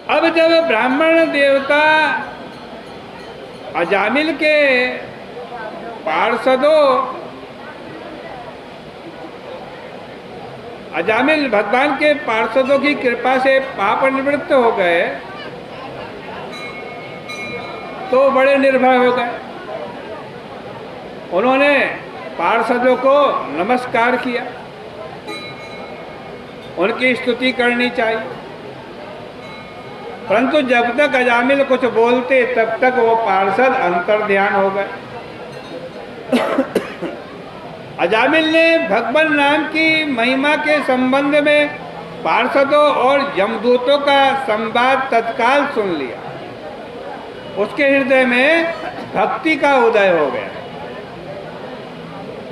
अब जब ब्राह्मण देवता अजामिल के पार्षदों, अजामिल भगवान के पार्षदों की कृपा से पाप निवृत्त हो गए तो बड़े निर्भय हो गए। उन्होंने पार्षदों को नमस्कार किया, उनकी स्तुति करनी चाहिए। परंतु जब तक अजामिल कुछ बोलते तब तक वो पार्षद अंतर्ध्यान हो गए। अजामिल ने भगवान नाम की महिमा के संबंध में पार्षदों और यमदूतों का संवाद तत्काल सुन लिया। उसके हृदय में भक्ति का उदय हो गया।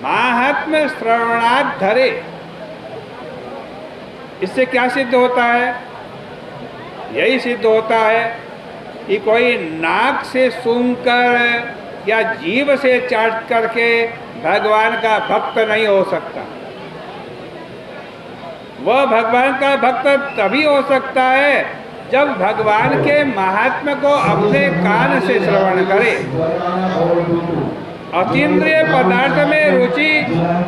महात्म्य श्रवणात् धरे। इससे क्या सिद्ध होता है? यही सिद्ध होता है कि कोई नाक से सूंघकर या जीभ से चाट करके भगवान का भक्त नहीं हो सकता। वह भगवान का भक्त तभी हो सकता है जब भगवान के महात्म्य को अपने कान से श्रवण करे। अतीन्द्रिय पदार्थ में रुचि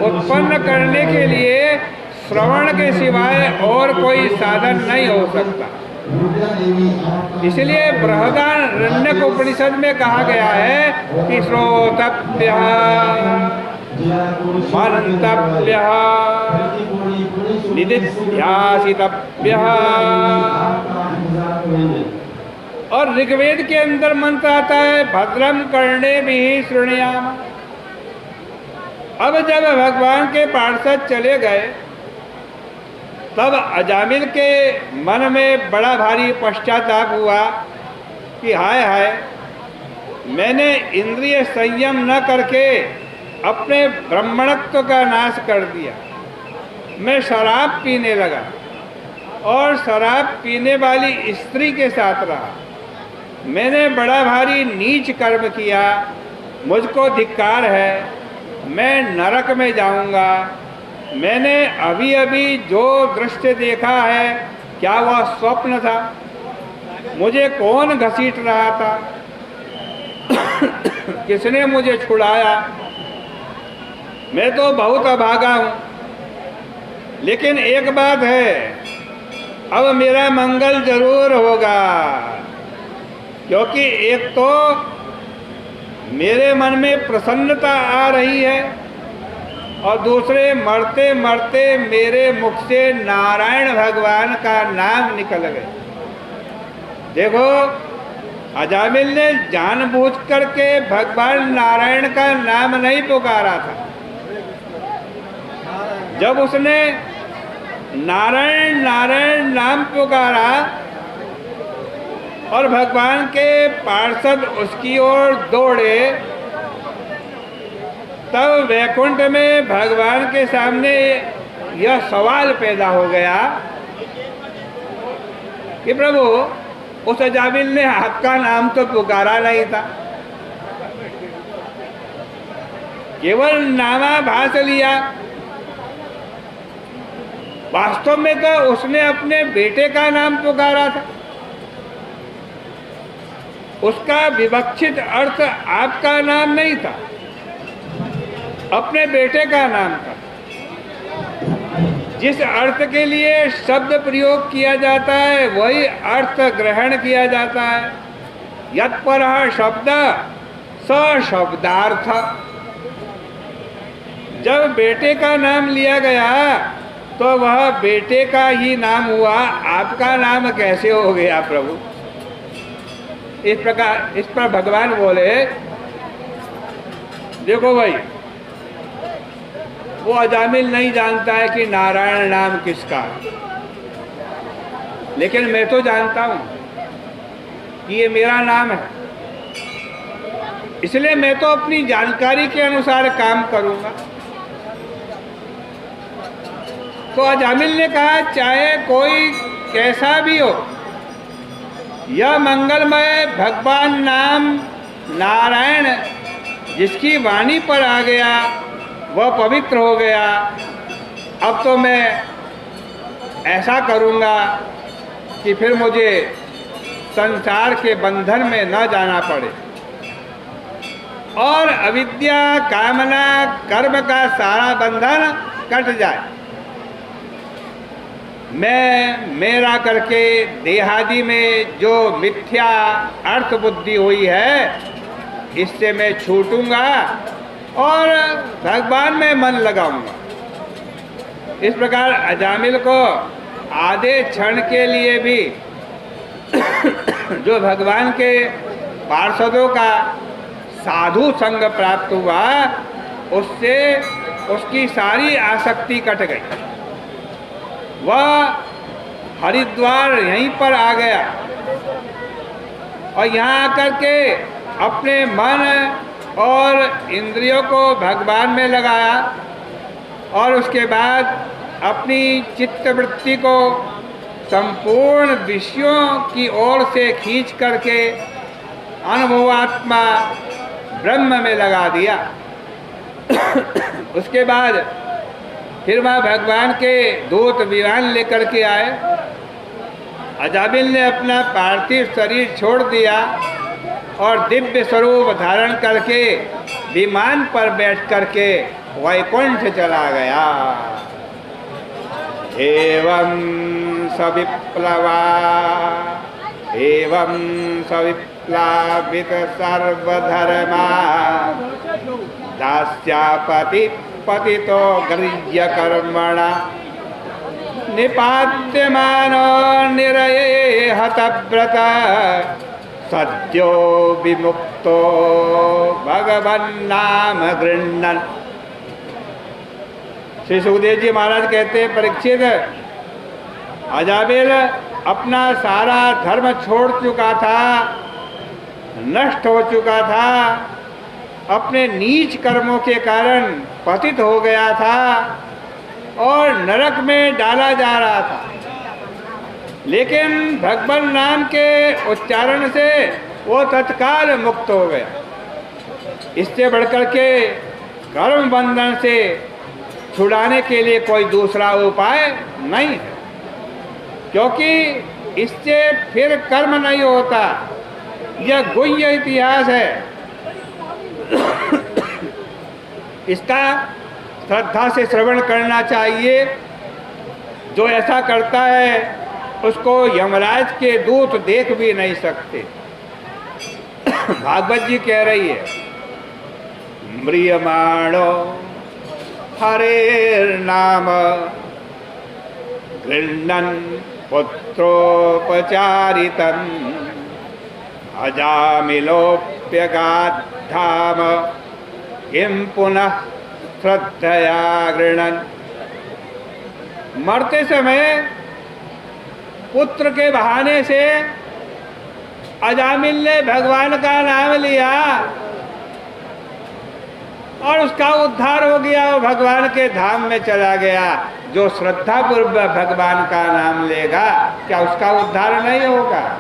उत्पन्न करने के लिए श्रवण के सिवाय और कोई साधन नहीं हो सकता। इसलिए बृहदारण्यक उपनिषद में कहा गया है कि श्रोतव्यः मंतव्यः निदिध्यासितव्यः। और ऋग्वेद के अंदर मंत्र आता है भद्रम कर्णेभिः शृणुयाम। अब जब भगवान के पार्षद चले गए तब अजामिल के मन में बड़ा भारी पश्चाताप हुआ कि हाय हाय, मैंने इंद्रिय संयम न करके अपने ब्राह्मणत्व का नाश कर दिया। मैं शराब पीने लगा और शराब पीने वाली स्त्री के साथ रहा। मैंने बड़ा भारी नीच कर्म किया, मुझको धिक्कार है, मैं नरक में जाऊंगा। मैंने अभी अभी जो दृश्य देखा है, क्या वह स्वप्न था? मुझे कौन घसीट रहा था? किसने मुझे छुड़ाया? मैं तो बहुत अभागा हूँ। लेकिन एक बात है, अब मेरा मंगल जरूर होगा, क्योंकि एक तो मेरे मन में प्रसन्नता आ रही है और दूसरे मरते मरते मेरे मुख से नारायण भगवान का नाम निकल गया। देखो, अजामिल ने जानबूझ करके भगवान नारायण का नाम नहीं पुकारा था। जब उसने नारायण नारायण नाम पुकारा और भगवान के पार्षद उसकी ओर दौड़े, तब वैकुंठ में भगवान के सामने यह सवाल पैदा हो गया कि प्रभु, उस अजामिल ने आपका नाम तो पुकारा नहीं था, केवल नामाभास लिया। वास्तव में तो उसने अपने बेटे का नाम पुकारा था। उसका विवक्षित अर्थ आपका नाम नहीं था, अपने बेटे का नाम था। जिस अर्थ के लिए शब्द प्रयोग किया जाता है वही अर्थ ग्रहण किया जाता है। यत्परः शब्द स शब्दार्थ। जब बेटे का नाम लिया गया तो वह बेटे का ही नाम हुआ, आपका नाम कैसे हो गया प्रभु? इस प्रकार इस पर भगवान बोले, देखो भाई, वो अजामिल नहीं जानता है कि नारायण नाम किसका है, लेकिन मैं तो जानता हूं कि ये मेरा नाम है। इसलिए मैं तो अपनी जानकारी के अनुसार काम करूंगा। तो अजामिल ने कहा, चाहे कोई कैसा भी हो, यह मंगलमय भगवान नाम नारायण जिसकी वाणी पर आ गया वह पवित्र हो गया। अब तो मैं ऐसा करूँगा कि फिर मुझे संसार के बंधन में न जाना पड़े और अविद्या कामना कर्म का सारा बंधन कट जाए। मैं मेरा करके देहादि में जो मिथ्या अर्थ बुद्धि हुई है, इससे मैं छूटूंगा और भगवान में मन लगाऊंगा। इस प्रकार अजामिल को आधे क्षण के लिए भी जो भगवान के पार्षदों का साधु संग प्राप्त हुआ, उससे उसकी सारी आसक्ति कट गई। वह हरिद्वार यहीं पर आ गया और यहाँ आकर के अपने मन और इंद्रियों को भगवान में लगाया और उसके बाद अपनी चित्तवृत्ति को संपूर्ण विषयों की ओर से खींच करके अनुभवात्मा ब्रह्म में लगा दिया। उसके बाद फिर वह भगवान के दूत विमान लेकर के आए। अजामिल ने अपना पार्थिव शरीर छोड़ दिया और दिव्य स्वरूप धारण करके विमान पर बैठ करके वैकुंठ चला गया। एवं सविप्लवा एवं सविप्लावित सर्वधर्मा दास्यापति पतितो गृह्य कर्मणा निपात्यमानो निरये हतव्रत सद्यो विमुक्तो भगवन्नाम गृह्णन्। श्री सुखदेव जी महाराज कहते हैं, परीक्षित, अजामिल अपना सारा धर्म छोड़ चुका था, नष्ट हो चुका था, अपने नीच कर्मों के कारण पतित हो गया था और नरक में डाला जा रहा था। लेकिन भगवान नाम के उच्चारण से वो तत्काल मुक्त हो गया। इससे बढ़कर के कर्म बंधन से छुड़ाने के लिए कोई दूसरा उपाय नहीं है, क्योंकि इससे फिर कर्म नहीं होता। यह गुह्य इतिहास है। इसका श्रद्धा से श्रवण करना चाहिए। जो ऐसा करता है उसको यमराज के दूत देख भी नहीं सकते। भागवत जी कह रही है, म्रियमाणो हरेर नाम गृह्णन् पुत्रोपचारितम् अजामिलोऽप्यगाद्धाम किं पुनः श्रद्धया गृह्णन्। मरते समय पुत्र के बहाने से अजामिल ने भगवान का नाम लिया और उसका उद्धार हो गया। वो भगवान के धाम में चला गया। जो श्रद्धा पूर्वक भगवान का नाम लेगा, क्या उसका उद्धार नहीं होगा?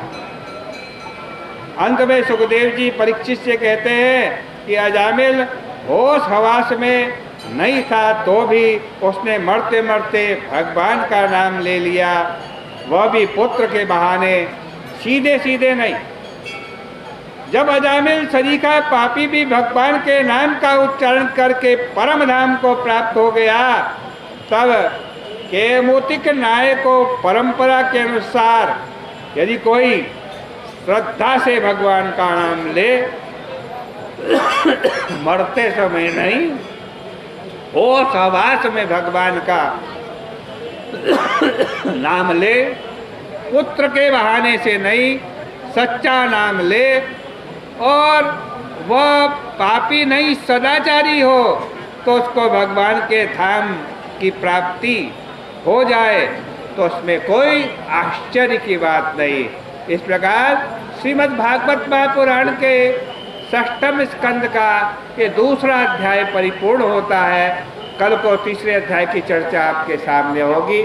अंत में सुखदेव जी परीक्षित से कहते हैं कि अजामिल होश हवास में नहीं था तो भी उसने मरते मरते भगवान का नाम ले लिया, वह भी पुत्र के बहाने, सीधे सीधे नहीं। जब अजामिल सरीखा पापी भी भगवान के नाम का उच्चारण करके परम धाम को प्राप्त हो गया, तब केमुतिक न्याय को परंपरा के अनुसार यदि कोई श्रद्धा से भगवान का नाम ले, मरते समय नहीं, होश हवास में भगवान का नाम ले, पुत्र के बहाने से नहीं, सच्चा नाम ले और वह पापी नहीं सदाचारी हो, तो उसको भगवान के धाम की प्राप्ति हो जाए, तो उसमें कोई आश्चर्य की बात नहीं। इस प्रकार श्रीमद् भागवत महापुराण के 6वें स्कंद का ये दूसरा अध्याय परिपूर्ण होता है। कल को तीसरे अध्याय की चर्चा आपके सामने होगी।